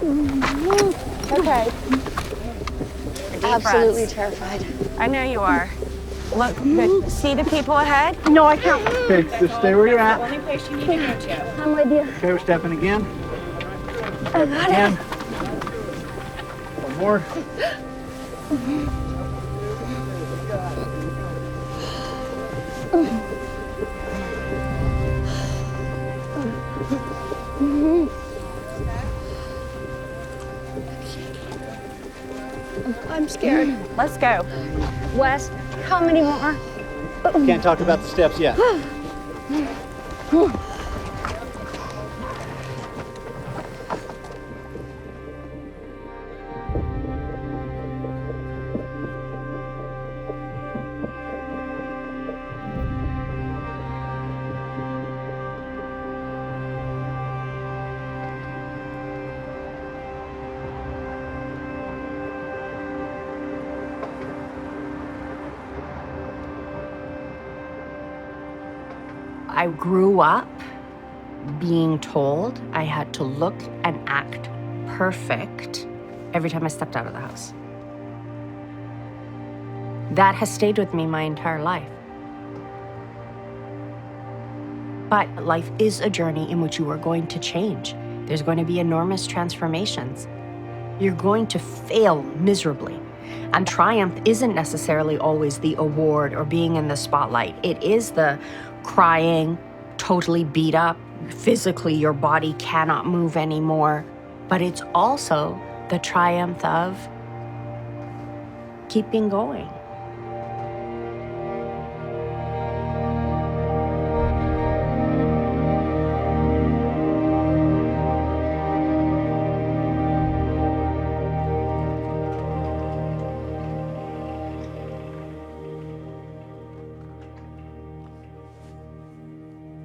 Okay. Absolutely terrified. I know you are. Look, see the people ahead? No, I can't. Okay, just stay where you're at. Only place you need to go to. I'm with you. Okay, we're stepping again. I got Again. it. One more. I'm scared. Let's go. Wes, how many more? Can't talk about the steps yet. I grew up being told I had to look and act perfect every time I stepped out of the house. That has stayed with me my entire life. But life is a journey in which you are going to change. There's going to be enormous transformations. You're going to fail miserably. And triumph isn't necessarily always the award or being in the spotlight. It is the crying, totally beat up, physically your body cannot move anymore. But it's also the triumph of keeping going.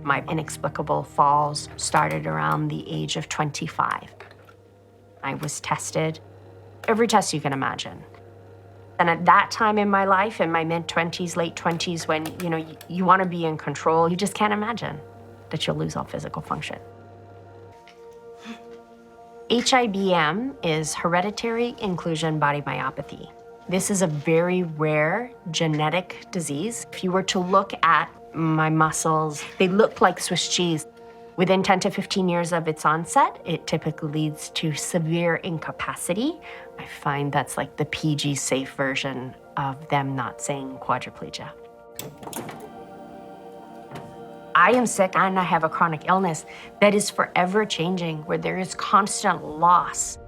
My inexplicable falls started around the age of 25. I was tested, every test you can imagine. And at that time in my life, in my mid-20s, late 20s, when you want to be in control, you just can't imagine that you'll lose all physical function. HIBM is hereditary inclusion body myopathy. This is a very rare genetic disease. If you were to look at my muscles, they look like Swiss cheese. Within 10 to 15 years of its onset, it typically leads to severe incapacity. I find that's like the PG safe version of them not saying quadriplegia. I am sick and I have a chronic illness that is forever changing, where there is constant loss.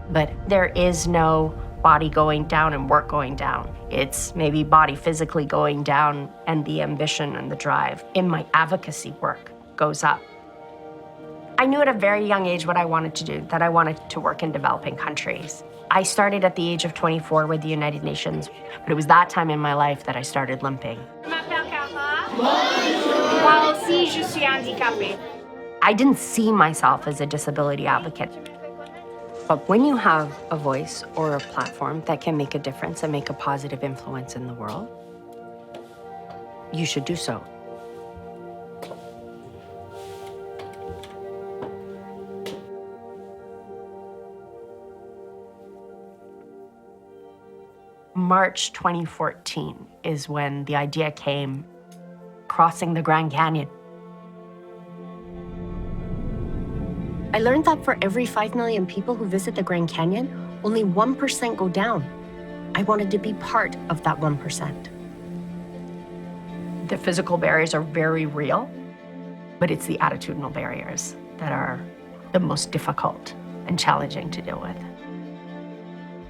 But there is no body going down and work going down. It's maybe body physically going down and the ambition and the drive in my advocacy work goes up. I knew at a very young age what I wanted to do, that I wanted to work in developing countries. I started at the age of 24 with the United Nations, but it was that time in my life that I started limping. Moi aussi, je suis handicapée. I didn't see myself as a disability advocate. But when you have a voice or a platform that can make a difference and make a positive influence in the world, you should do so. March 2014 is when the idea came, crossing the Grand Canyon. I learned that for every 5 million people who visit the Grand Canyon, only 1% go down. I wanted to be part of that 1%. The physical barriers are very real, but it's the attitudinal barriers that are the most difficult and challenging to deal with.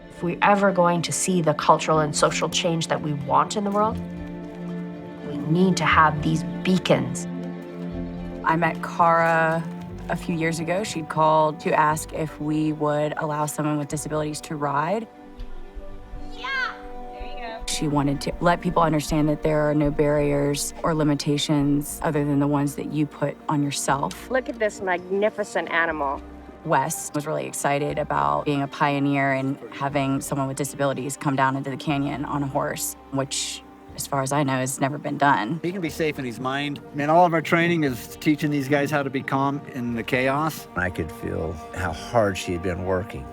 If we're ever going to see the cultural and social change that we want in the world, we need to have these beacons. I met Cara a few years ago. She'd called to ask if we would allow someone with disabilities to ride. Yeah, there you go. She wanted to let people understand that there are no barriers or limitations other than the ones that you put on yourself. Look at this magnificent animal. Wes was really excited about being a pioneer and having someone with disabilities come down into the canyon on a horse, which as far as I know, has never been done. He can be safe in his mind. Man, all of our training is teaching these guys how to be calm in the chaos. I could feel how hard she had been working.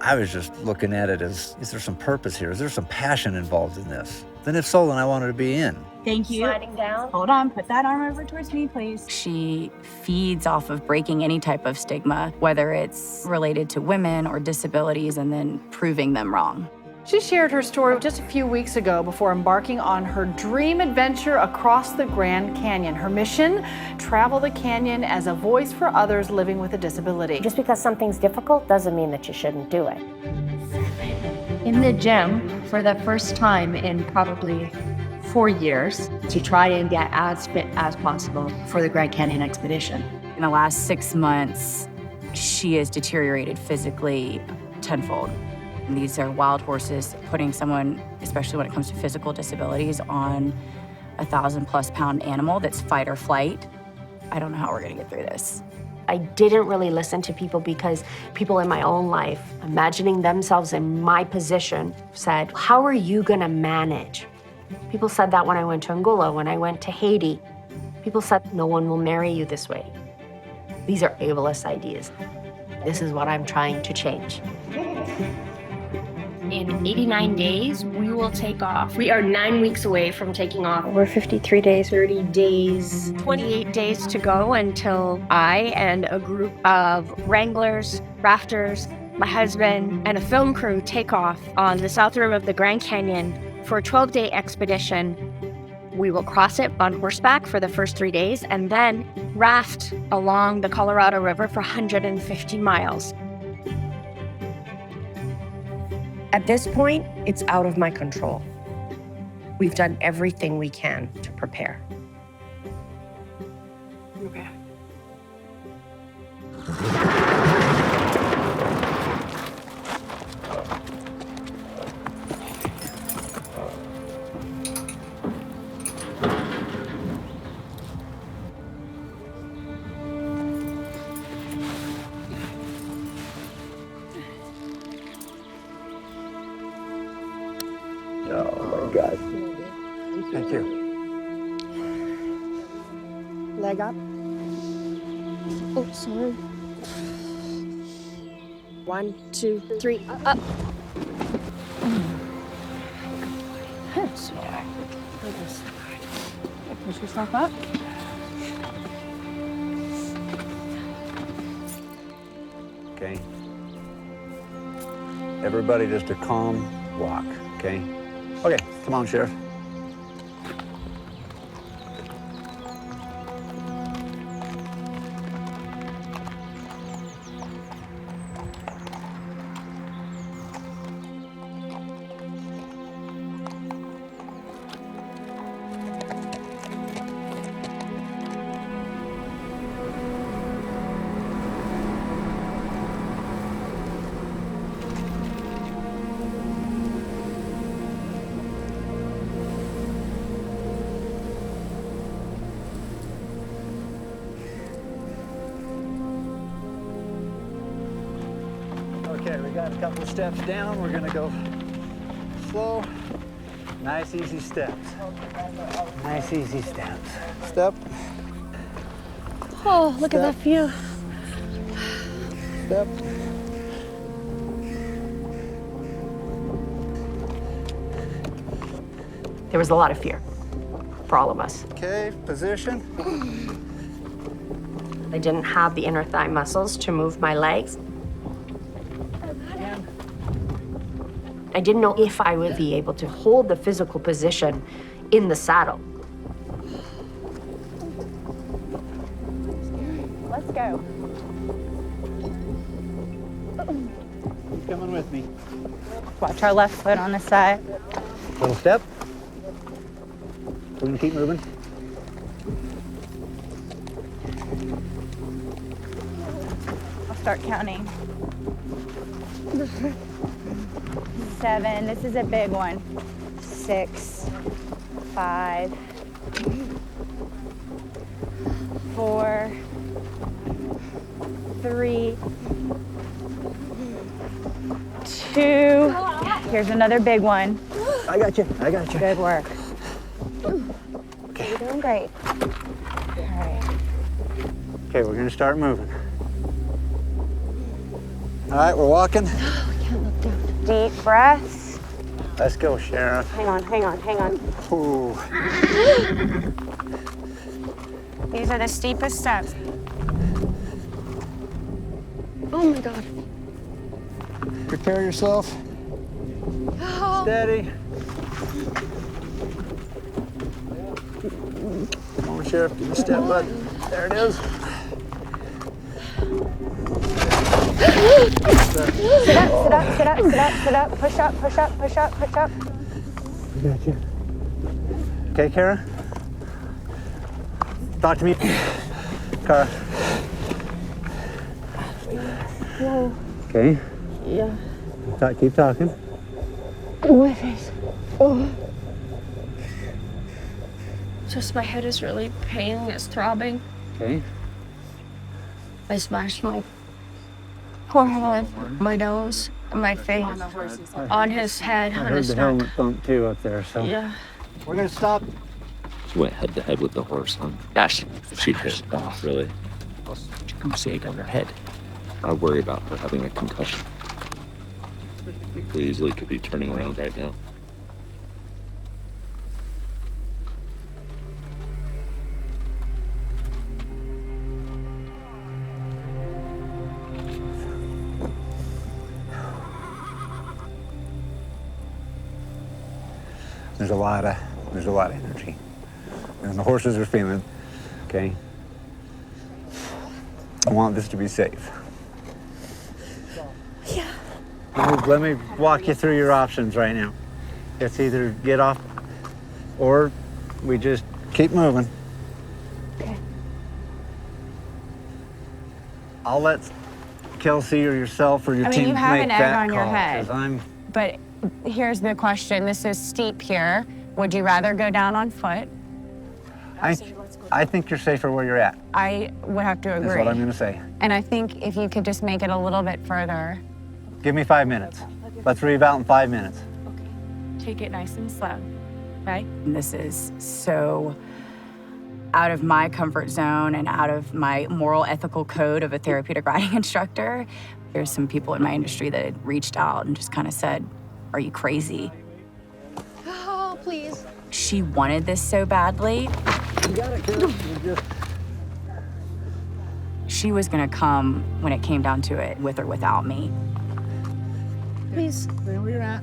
I was just looking at it as, is there some purpose here? Is there some passion involved in this? Then if so, then I wanted to be in. Thank you. Sliding down. Hold on, put that arm over towards me, please. She feeds off of breaking any type of stigma, whether it's related to women or disabilities, and then proving them wrong. She shared her story just a few weeks ago before embarking on her dream adventure across the Grand Canyon. Her mission, travel the canyon as a voice for others living with a disability. Just because something's difficult doesn't mean that you shouldn't do it. In the gym, for the first time in probably 4 years, to try and get as fit as possible for the Grand Canyon expedition. In the last 6 months, she has deteriorated physically tenfold. And these are wild horses, putting someone, especially when it comes to physical disabilities, on a 1,000+ pound animal that's fight or flight. I don't know how we're gonna get through this. I didn't really listen to people because people in my own life, imagining themselves in my position, said, how are you gonna manage? People said that when I went to Angola, when I went to Haiti. People said, no one will marry you this way. These are ableist ideas. This is what I'm trying to change. In 89 days, we will take off. We are 9 weeks away from taking off. We're 53 days. 30 days, 28 days to go until I and a group of wranglers, rafters, my husband, and a film crew take off on the south rim of the Grand Canyon for a 12-day expedition. We will cross it on horseback for the first 3 days and then raft along the Colorado River for 150 miles. At this point, it's out of my control. We've done everything we can to prepare. Okay. Oh my God. Thank you. Leg up. Oh, sorry. 1, 2, 3, up. Push yourself up. Okay. Everybody just a calm walk, okay? Okay, come on, Sheriff. Okay, we got a couple of steps down. We're gonna go slow. Nice, easy steps. Nice, easy steps. Step, Oh, look at that view. step. There was a lot of fear for all of us. Okay, position. I didn't have the inner thigh muscles to move my legs. I didn't know if I would be able to hold the physical position in the saddle. Let's go. Keep coming with me. Watch our left foot on the side. Little step. We're gonna keep moving. I'll start counting. 7, this is a big one. 6, 5, 4, 3, 2. Here's another big one. I got you. I got you. Good work. great. All right. Okay, we're gonna start moving. All right, we're walking. Deep breaths. Let's go, Sheriff. Hang on, hang on, hang on. Ooh. These are the steepest steps. Oh my God. Prepare yourself. Steady. Come on, Sheriff, give me a step, bud. There it is. Sit up, sit up, sit up, sit up, sit up. Push up, push up, push up, push up. I got you. Okay, Cara? Talk to me. Cara. Whoa. Okay. Yeah. Keep talking. My face. Oh. Just my head is really paining, it's throbbing. Okay. I smashed my forehead, my nose, and my face on his head. I heard the helmet thump too up there, so. Yeah. We're gonna stop. She went head to head with the horse, huh? Yeah, she hit off, really. She can sag on her head. I worry about her having a concussion. We easily could be turning around right now. There's a lot of energy. And the horses are feeling, okay? I want this to be safe. Yeah. Let me walk you through your options right now. It's either get off or we just keep moving. Okay. I'll let Kelsey or yourself or your I mean, team you have make an egg that on your call, head. 'cause I'm But here's the question. This is steep here. Would you rather go down on foot? I think you're safer where you're at. I would have to agree. That's what I'm gonna say. And I think if you could just make it a little bit further. Give me 5 minutes. Let's reeval in 5 minutes. Take it nice and slow, okay? And this is so out of my comfort zone and out of my moral ethical code of a therapeutic riding instructor. There's some people in my industry that had reached out and just kind of said, "Are you crazy?" Oh, please. She wanted this so badly. You got it, kid. She was gonna come when it came down to it, with or without me. Please. Where we're at.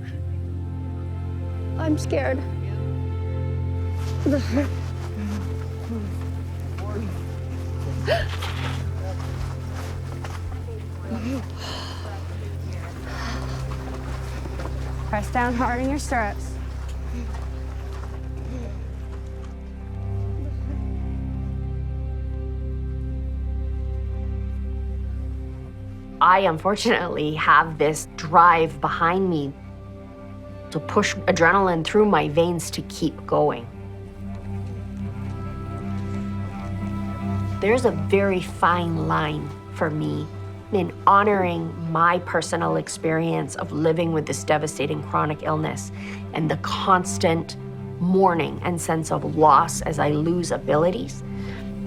I'm scared. Press down hard in your stirrups. I unfortunately have this drive behind me to push adrenaline through my veins to keep going. There's a very fine line for me in honoring my personal experience of living with this devastating chronic illness and the constant mourning and sense of loss as I lose abilities,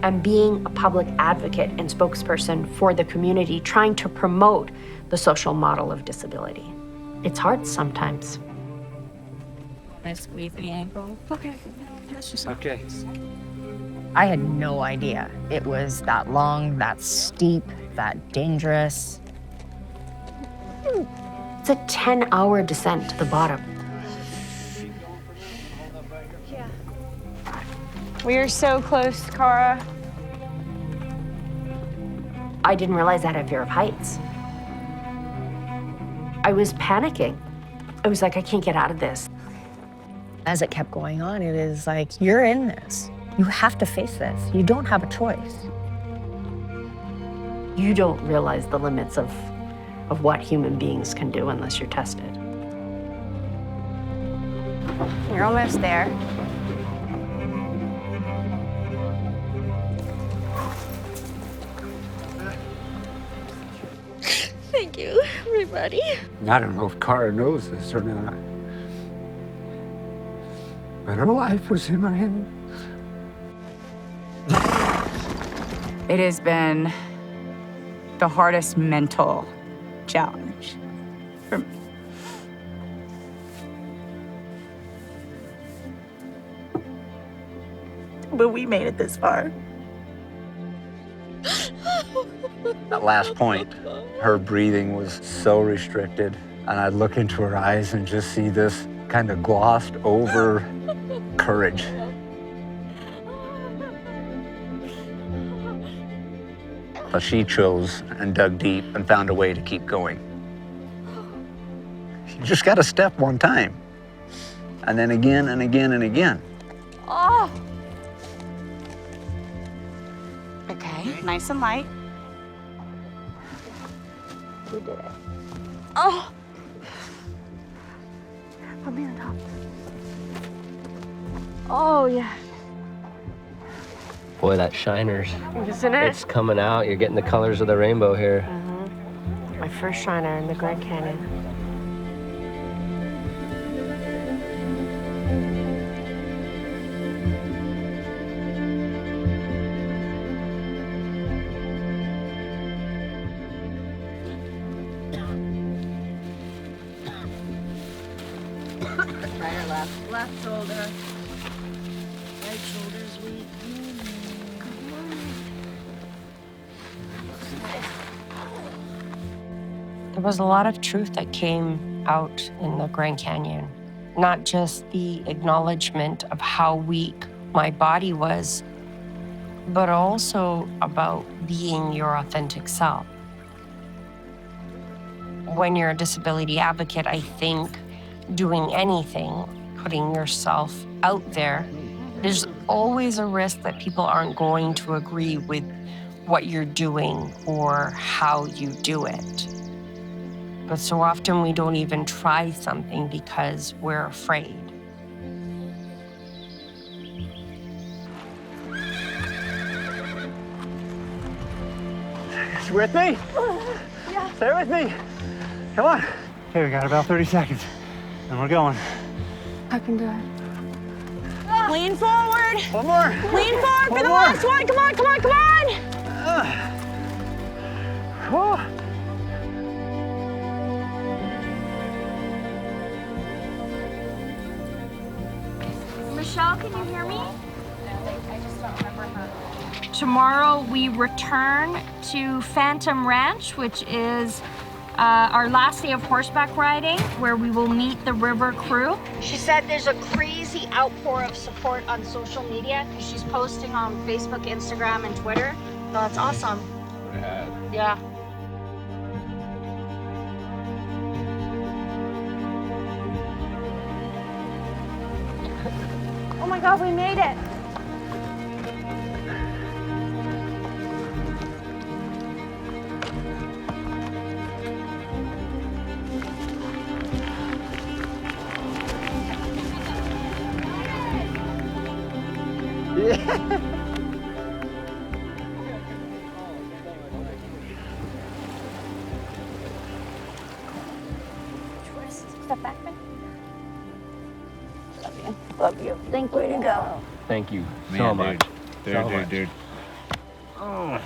and being a public advocate and spokesperson for the community, trying to promote the social model of disability. It's hard sometimes. I squeeze the ankle. Okay. That's just Okay. I had no idea it was that long, that steep, that dangerous. It's a 10-hour descent to the bottom. We are so close, Cara. I didn't realize I had a fear of heights. I was panicking. I was like, I can't get out of this. As it kept going on, it is like, you're in this. You have to face this. You don't have a choice. You don't realize the limits of what human beings can do unless you're tested. You're almost there. Thank you, everybody. I don't know if Cara knows this or not, but her life was in my hands. It has been the hardest mental challenge for me. But we made it this far. That last point, her breathing was so restricted, and I'd look into her eyes and just see this kind of glossed over courage. But she chose and dug deep and found a way to keep going. You just got to step one time, and then again and again and again. Oh. Okay, nice and light. We did it. Oh! Put me on top. Oh, yeah. Boy, that shiner's. Isn't it? It's coming out. You're getting the colors of the rainbow here. My first shiner in the Grand Canyon. Right or left? Left shoulder. Right shoulder's weak. There was a lot of truth that came out in the Grand Canyon. Not just the acknowledgement of how weak my body was, but also about being your authentic self. When you're a disability advocate, I think doing anything, putting yourself out there, there's always a risk that people aren't going to agree with what you're doing or how you do it. But so often we don't even try something because we're afraid. You with me? Yeah. Stay with me. Come on. Okay, we got about 30 seconds, and we're going. I can do it. Lean forward. One more. Lean forward for the more. last one. Come on, come on, come on. Oh. Michelle, can you hear me? I just don't remember her. Tomorrow we return to Phantom Ranch, which is our last day of horseback riding, where we will meet the river crew. She said there's a crazy outpour of support on social media. She's posting on Facebook, Instagram, and Twitter. So that's awesome. Yeah. Oh my God, we made it. Step back, man. Love you. Love you. Thank you. Way to go. Thank you so much. Dude. Oh.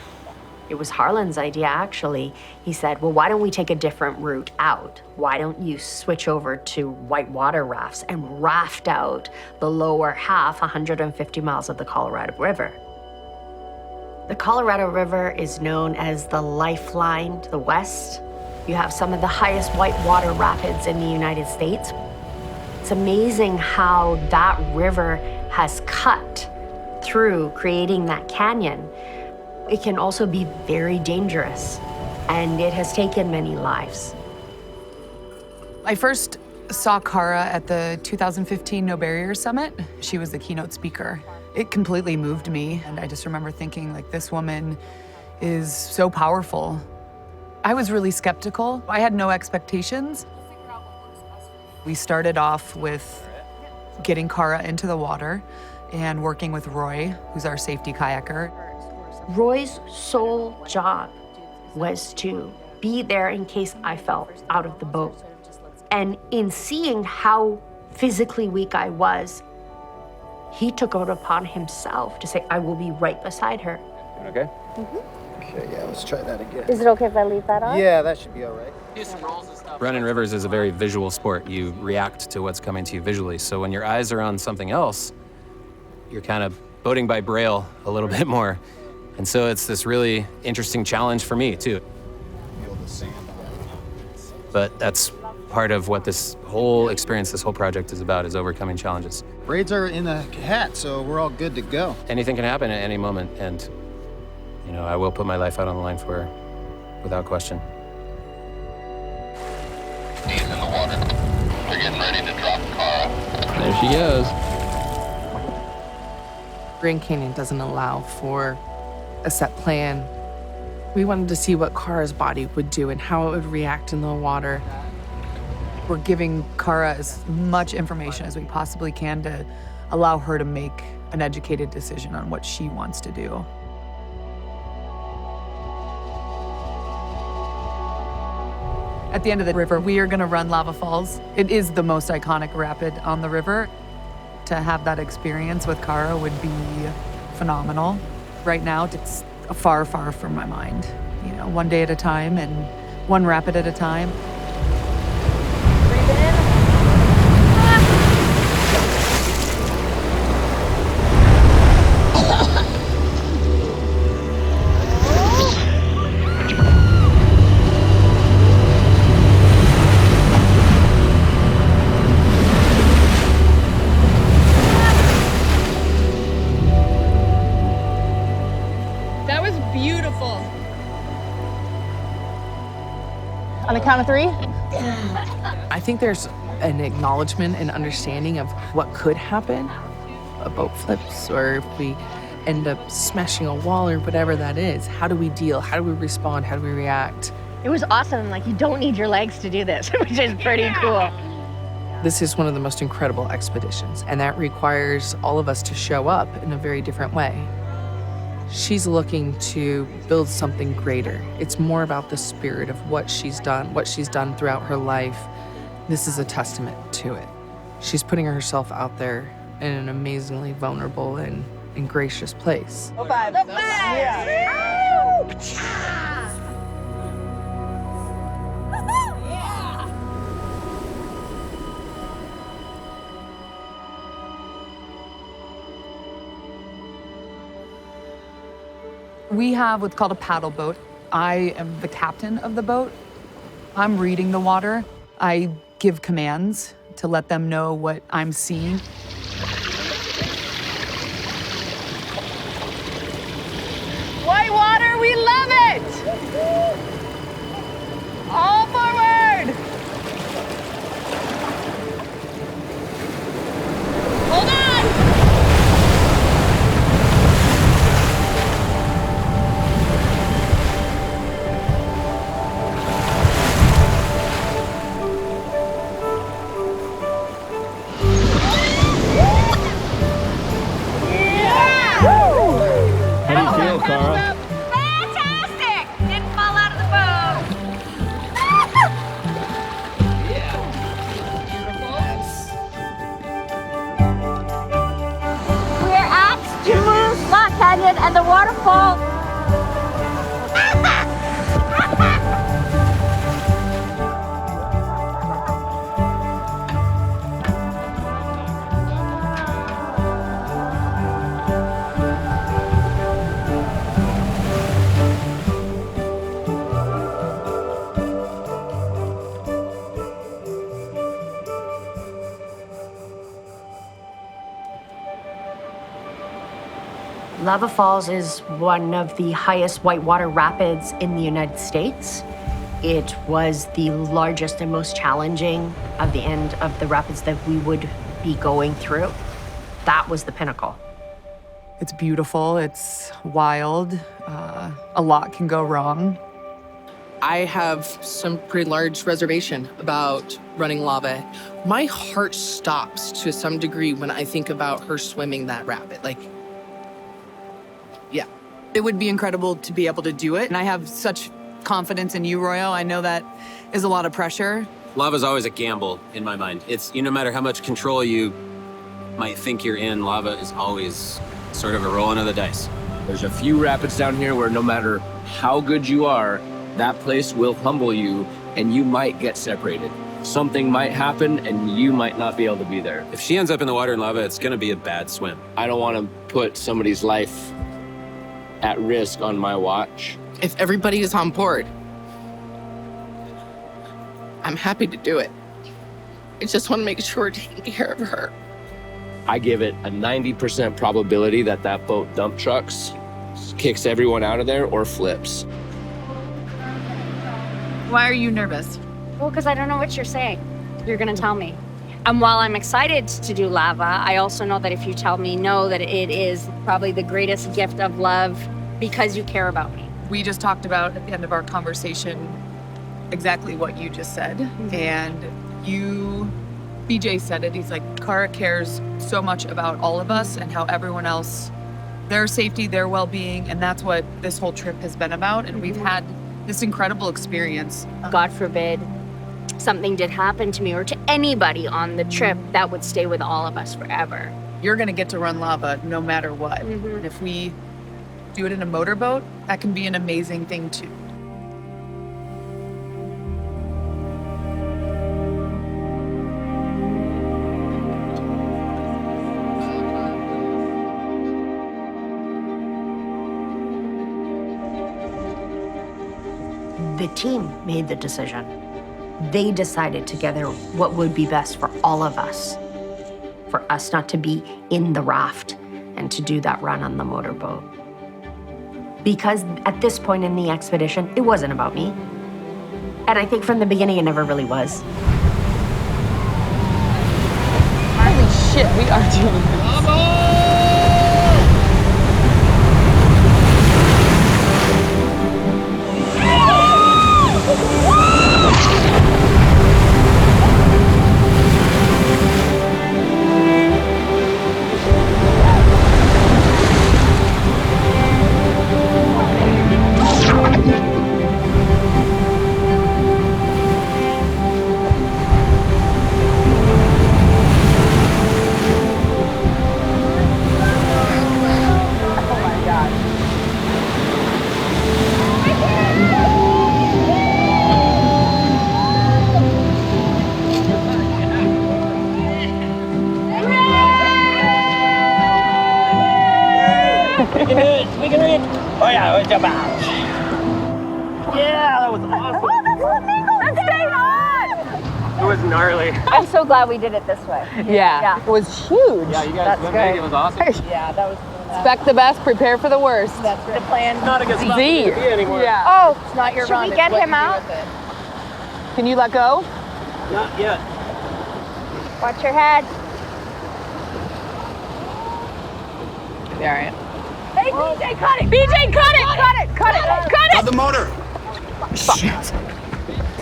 It was Harlan's idea, actually. He said, well, why don't we take a different route out? Why don't you switch over to whitewater rafts and raft out the lower half, 150 miles of the Colorado River? The Colorado River is known as the lifeline to the West. You have some of the highest whitewater rapids in the United States. It's amazing how that river has cut through creating that canyon. It can also be very dangerous, and it has taken many lives. I first saw Cara at the 2015 No Barriers Summit. She was the keynote speaker. It completely moved me, and I just remember thinking, like, this woman is so powerful. I was really skeptical. I had no expectations. We started off with getting Cara into the water and working with Roy, who's our safety kayaker. Roy's sole job was to be there in case I fell out of the boat. And in seeing how physically weak I was, he took it upon himself to say, I will be right beside her. Okay. Okay, yeah, let's try that again. Is it okay if I leave that on? Yeah, that should be all right. Running rivers is a very visual sport. You react to what's coming to you visually. So when your eyes are on something else, you're kind of boating by braille a little bit more. And so it's this really interesting challenge for me, too. But that's part of what this whole experience, this whole project is about, is overcoming challenges. Braids are in the hat, so we're all good to go. Anything can happen at any moment, and, you know, I will put my life out on the line for her, without question. Knees in the water. They're getting ready to drop Cara. There she goes. Grand Canyon doesn't allow for a set plan. We wanted to see what Cara's body would do and how it would react in the water. We're giving Cara as much information as we possibly can to allow her to make an educated decision on what she wants to do. At the end of the river, we are gonna run Lava Falls. It is the most iconic rapid on the river. To have that experience with Cara would be phenomenal. Right now, it's far, far from my mind. You know, one day at a time and one rapid at a time. That was beautiful. On the count of 3? I think there's an acknowledgement and understanding of what could happen. A boat flips, or if we end up smashing a wall or whatever that is. How do we deal? How do we respond? How do we react? It was awesome. Like, you don't need your legs to do this, which is pretty cool. This is one of the most incredible expeditions, and that requires all of us to show up in a very different way. She's looking to build something greater. It's more about the spirit of what she's done throughout her life. This is a testament to it. She's putting herself out there in an amazingly vulnerable and gracious place. Low five. Low five. Yeah. We have what's called a paddle boat. I am the captain of the boat. I'm reading the water. I give commands to let them know what I'm seeing. White water, we love it! All forward! Hold on! How do you feel, Cara? Fantastic! Didn't fall out of the boat. We're at Jumu Lock Canyon and the waterfall. Lava Falls is one of the highest whitewater rapids in the United States. It was the largest and most challenging of the end of the rapids that we would be going through. That was the pinnacle. It's beautiful, it's wild, a lot can go wrong. I have some pretty large reservation about running lava. My heart stops to some degree when I think about her swimming that rapid. Like, yeah. It would be incredible to be able to do it. And I have such confidence in you, Royal. I know that is a lot of pressure. Lava's always a gamble in my mind. It's, no matter how much control you might think you're in, lava is always sort of a rolling of the dice. There's a few rapids down here where no matter how good you are, that place will humble you and you might get separated. Something might happen and you might not be able to be there. If she ends up in the water and lava, it's gonna be a bad swim. I don't want to put somebody's life at risk on my watch. If everybody is on board, I'm happy to do it. I just want to make sure we're taking care of her. I give it a 90% probability that that boat dump trucks, kicks everyone out of there, or flips. Why are you nervous? Well, because I don't know what you're saying. You're gonna tell me. And while I'm excited to do lava, I also know that if you tell me no, that it is probably the greatest gift of love because you care about me. We just talked about at the end of our conversation exactly what you just said. And BJ said it. He's like, Cara cares so much about all of us and how everyone else, their safety, their well-being, and that's what this whole trip has been about. And we've had this incredible experience. God forbid something did happen to me or to anybody on the trip, that would stay with all of us forever. You're gonna get to run lava no matter what. And if we do it in a motorboat, that can be an amazing thing too. The team made the decision. They decided together what would be best for all of us. For us not to be in the raft and to do that run on the motorboat. Because at this point in the expedition, it wasn't about me. And I think from the beginning, it never really was. Holy shit, we are doing this. We can read. Oh yeah, jump out. Yeah, that was awesome. Let's stay on! It was gnarly. I'm so glad we did it this way. Yeah. It was huge. Yeah, you guys went big. It was awesome. Yeah, that was Expect the best, prepare for the worst. That's the plan. Not a good spot Z. to be anymore. Yeah. Oh, It's not your should run. we it's get what him you do out? with it. Can you let go? Not yet. Watch your head. All right. Hey, BJ, cut it! BJ, cut it! Cut it! Cut it! Cut it! Cut the motor. Shit.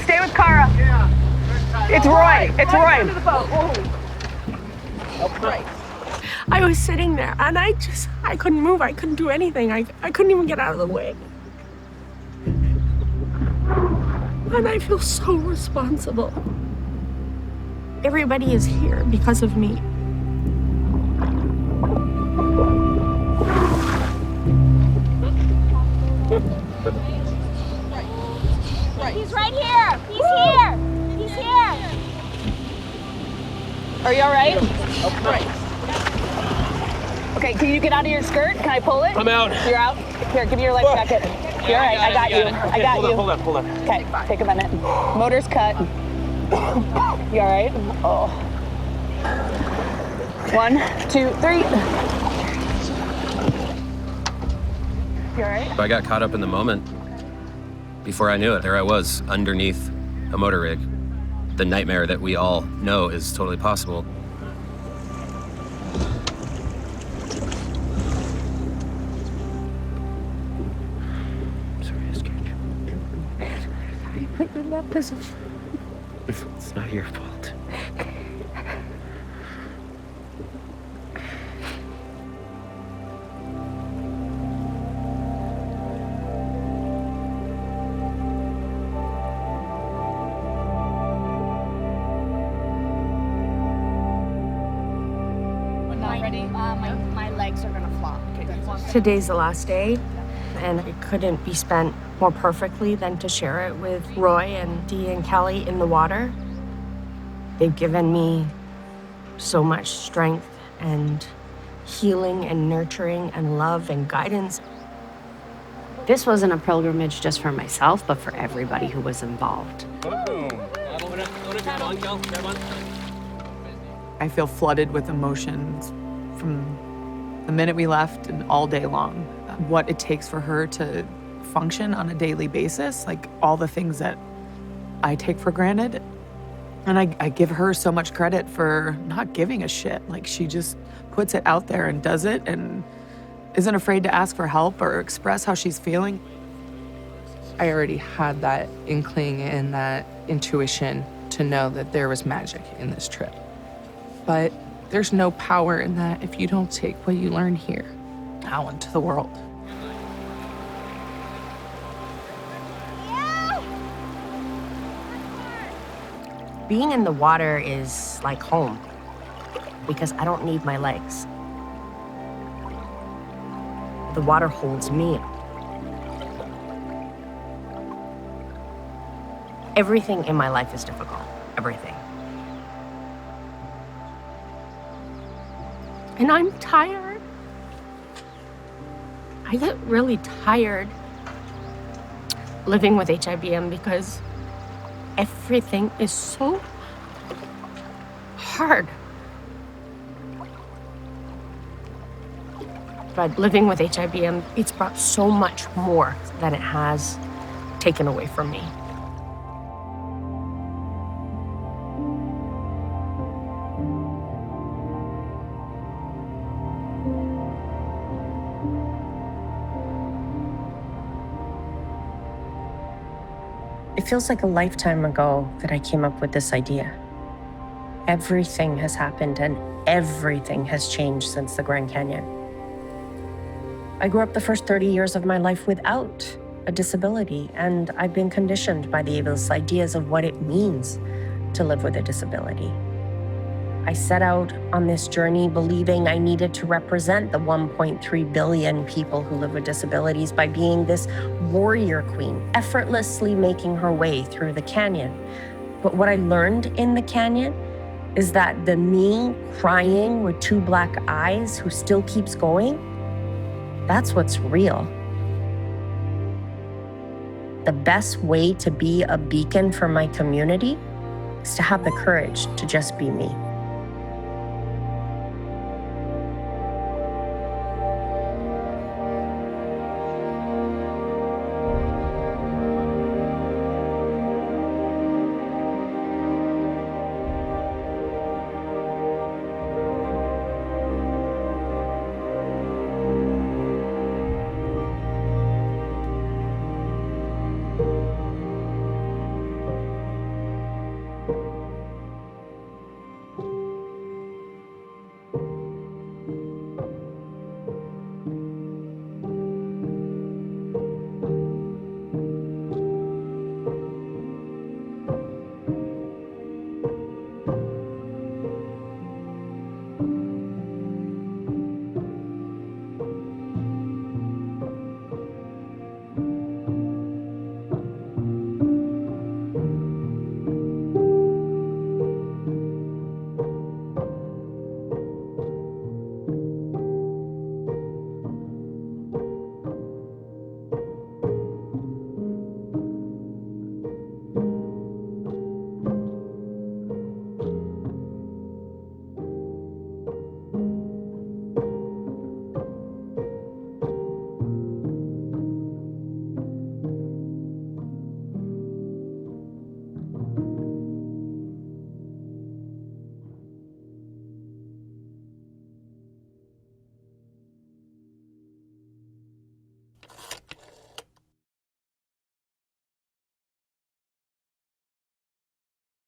Stay with Cara. Yeah. It's Roy. It's Roy. Into the boat. Oh, Christ. I was sitting there and I couldn't move. I couldn't do anything. I couldn't even get out of the way. And I feel so responsible. Everybody is here because of me. He's right here. He's here. He's here. Are you all right? Oh, Christ. Okay, can you get out of your skirt? Can I pull it? I'm out. You're out? Here, give me your life jacket. You're all right. I got you. I got you. Hold on. Okay, take a minute. Motor's cut. You all right? Oh. 1, 2, 3. You all right? I got caught up in the moment. Before I knew it, there I was, underneath a motor rig. The nightmare that we all know is totally possible. Sorry, I scared you. Put you in that position. It's not your fault. ready? My legs are gonna flop. Today's the last day, and it couldn't be spent more perfectly than to share it with Roy and Dee and Kelly in the water. They've given me so much strength and healing and nurturing and love and guidance. This wasn't a pilgrimage just for myself, but for everybody who was involved. I feel flooded with emotions from the minute we left and all day long. What it takes for her to function on a daily basis, like all the things that I take for granted. And I give her so much credit for not giving a shit. Like, she just puts it out there and does it and isn't afraid to ask for help or express how she's feeling. I already had that inkling and that intuition to know that there was magic in this trip. But there's no power in that if you don't take what you learn here out into the world. Being in the water is like home because I don't need my legs. The water holds me. Everything in my life is difficult, everything. And I'm tired. I get really tired living with HIBM because everything is so hard. But living with HIBM, it's brought so much more than it has taken away from me. It feels like a lifetime ago that I came up with this idea. Everything has happened and everything has changed since the Grand Canyon. I grew up the first 30 years of my life without a disability, and I've been conditioned by the ableist ideas of what it means to live with a disability. I set out on this journey believing I needed to represent the 1.3 billion people who live with disabilities by being this warrior queen, effortlessly making her way through the canyon. But what I learned in the canyon is that the me crying with 2 black eyes who still keeps going, that's what's real. The best way to be a beacon for my community is to have the courage to just be me.